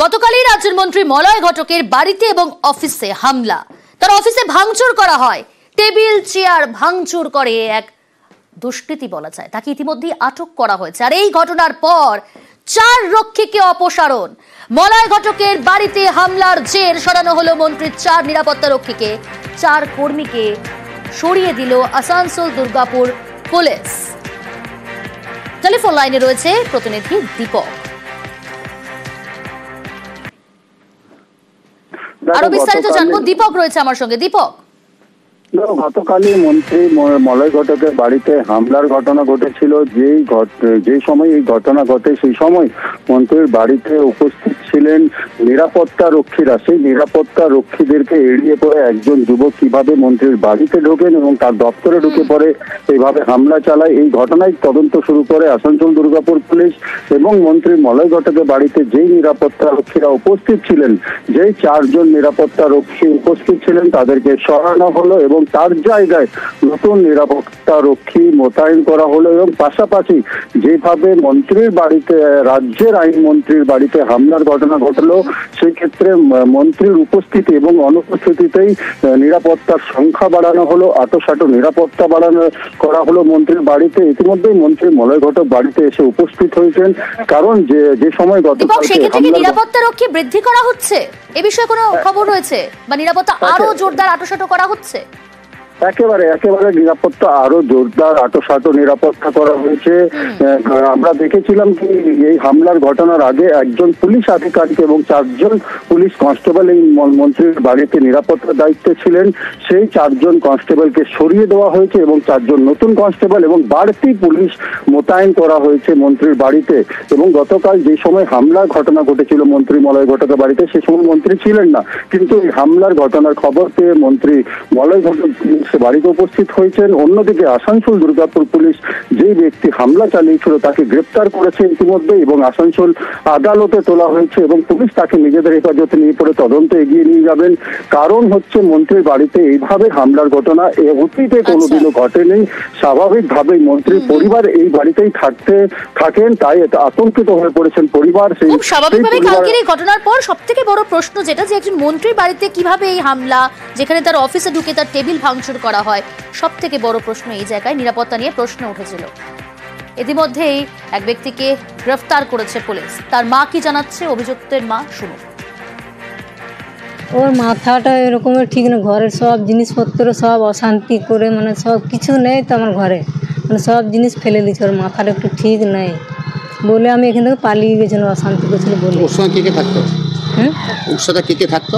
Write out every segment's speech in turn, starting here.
গতকালই রাজ্যের মন্ত্রী মলয় ঘটকের বাড়িতে এবং অফিসে হামলা, তার অফিসে ভাঙচুর করা হয়, টেবিল চেয়ার ভাঙচুর করে এক দুষ্কৃতী বলা যায়, তাকে ইতিমধ্যেই আটক করা হয়েছে। আর এই ঘটনার পর 4 রক্ষীকে অপসারণ। মলয় ঘটকের বাড়িতে হামলার জের সরানো হলো মন্ত্রীর 4 নিরাপত্তা রক্ষীকে, 4 কর্মীকে সরিয়ে দিল আসানসোল দুর্গাপুর পুলিশ। টেলিফোন লাইনে রয়েছে প্রতিনিধি দীপক। আরো বিস্তারিত জানবো, দীপক রয়েছে আমার সঙ্গে। দীপক, গতকালই মন্ত্রী মলয় ঘটকের বাড়িতে হামলার ঘটনা ঘটেছিল। যে সময় এই ঘটনা ঘটে সেই সময় মন্ত্রীর বাড়িতে উপস্থিত ছিলেন নিরাপত্তা রক্ষীরা। সেই নিরাপত্তা রক্ষীদেরকে এড়িয়ে পড়ে একজন যুবক কিভাবে মন্ত্রীর বাড়িতে ঢোকেন এবং তার দপ্তরে ঢুকে পড়ে এইভাবে হামলা চালায়, এই ঘটনায় তদন্ত শুরু করে আসানসোল দুর্গাপুর পুলিশ। এবং মন্ত্রী মলয় ঘটকের বাড়িতে যেই নিরাপত্তা রক্ষীরা উপস্থিত ছিলেন, যেই 4 জন নিরাপত্তা রক্ষী উপস্থিত ছিলেন, তাদেরকে সরানো হলো এবং তার জায়গায় নতুন নিরাপত্তা রক্ষী মোতায়েন করা হলো। এবং পাশাপাশি যেভাবে মন্ত্রীর বাড়িতে, রাজ্যের আইনমন্ত্রীর বাড়িতে হামলার ঘটনা ঘটলো, সেই ক্ষেত্রে মন্ত্রীর উপস্থিতি এবং অনুপস্থিতিতেই নিরাপত্তার সংখ্যা বাড়ানো হলো, আটোসাটো নিরাপত্তা বাড়ানো করা হলো মন্ত্রীর বাড়িতে। ইতিমধ্যেই মন্ত্রী মলয় ঘটক বাড়িতে এসে উপস্থিত হয়েছেন, কারণ যে সময় নিরাপত্তা রক্ষী বৃদ্ধি করা হচ্ছে, এ বিষয়ে কোনো খবর রয়েছে বা নিরাপত্তা আরো জোরদার আটোসাটো করা হচ্ছে? একেবারে নিরাপত্তা আরো জোরদার আটোসাটো নিরাপত্তা করা হয়েছে। আমরা দেখেছিলাম কি এই হামলার ঘটনার আগে একজন পুলিশ আধিকারিক এবং 4 জন পুলিশ কনস্টেবল এই মন্ত্রীর বাড়িতে নিরাপত্তার দায়িত্বে ছিলেন। সেই 4 জন কনস্টেবলকে সরিয়ে দেওয়া হয়েছে এবং 4 জন নতুন কনস্টেবল এবং বাড়তি পুলিশ মোতায়েন করা হয়েছে মন্ত্রীর বাড়িতে। এবং গতকাল যে সময় হামলার ঘটনা ঘটেছিল মন্ত্রী মলয় ঘটকের বাড়িতে, সে সময় মন্ত্রী ছিলেন না, কিন্তু এই হামলার ঘটনার খবর পেয়ে মন্ত্রী মলয় ঘটক বাড়িতে উপস্থিত হয়েছেন। অন্যদিকে আসানসোল দুর্গাপুর পুলিশ যে ব্যক্তি হামলা চালিয়েছিল তাকে গ্রেপ্তার করেছে ইতিমধ্যে এবং আসানসোল আদালতে তোলা হয়েছে এবং পুলিশ তাকে নিজেদের হেফাজতে নিয়ে পড়ে তদন্ত এগিয়ে নিয়ে যাবেন। কারণ হচ্ছে মন্ত্রীর বাড়িতে এইভাবে হামলার ঘটনা অতীতে কোনোদিনও ঘটেনি। স্বাভাবিকভাবেই মন্ত্রীর পরিবার এই বাড়িতেই থাকেন, তাই আতঙ্কিত হয়ে পড়েছেন পরিবার। সেই স্বাভাবিকভাবে কালকের এই ঘটনার পর সবথেকে বড় প্রশ্ন যেটা, যে একজন মন্ত্রীর বাড়িতে কিভাবে এই হামলা, যেখানে তার অফিসে ঢুকে তার টেবিল ভাঙচুর করা হয়, সব থেকে বড় প্রশ্ন এই জায়গায় নিরাপত্তা নিয়ে প্রশ্ন উঠেছিল। ইতিমধ্যেই এক ব্যক্তিকে গ্রেফতার করেছে পুলিশ। তার মা কি জানাচ্ছে, অভিযুক্তের মা, শুনুন। ওর মাথাটা এরকমের ঠিক না, ঘরের সব জিনিসপত্র সব অশান্তি করে, মানে সব কিছু নেই তো আমার ঘরে, মানে সব জিনিস ফেলে দিচ্ছে। ওর মাথাটা একটু ঠিক নেই বলে আমি এখান থেকে পালিয়ে গেছিলাম, অশান্তি করছিল বলে। ওর সঙ্গে কে থাকতো? ওর সাথে কে থাকতো?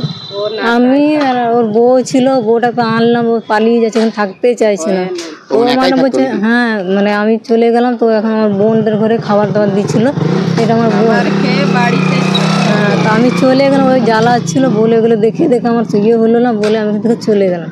আমি আর ওর বউ ছিল, বউটাকে আনলাম, ও পালিয়ে যাচ্ছে, এখানে থাকতে চাইছে না। ও মানে বলছে হ্যাঁ, মানে আমি চলে গেলাম তো এখন আমার বোনদের ঘরে খাবার দাবার দিচ্ছিল, এটা আমার বোন। হ্যাঁ, তো আমি চলে গেলাম, ওই জ্বালা ছিল বলে, এগুলো দেখে আমার ইয়ে হলো না বলে আমি এখান থেকে চলে গেলাম।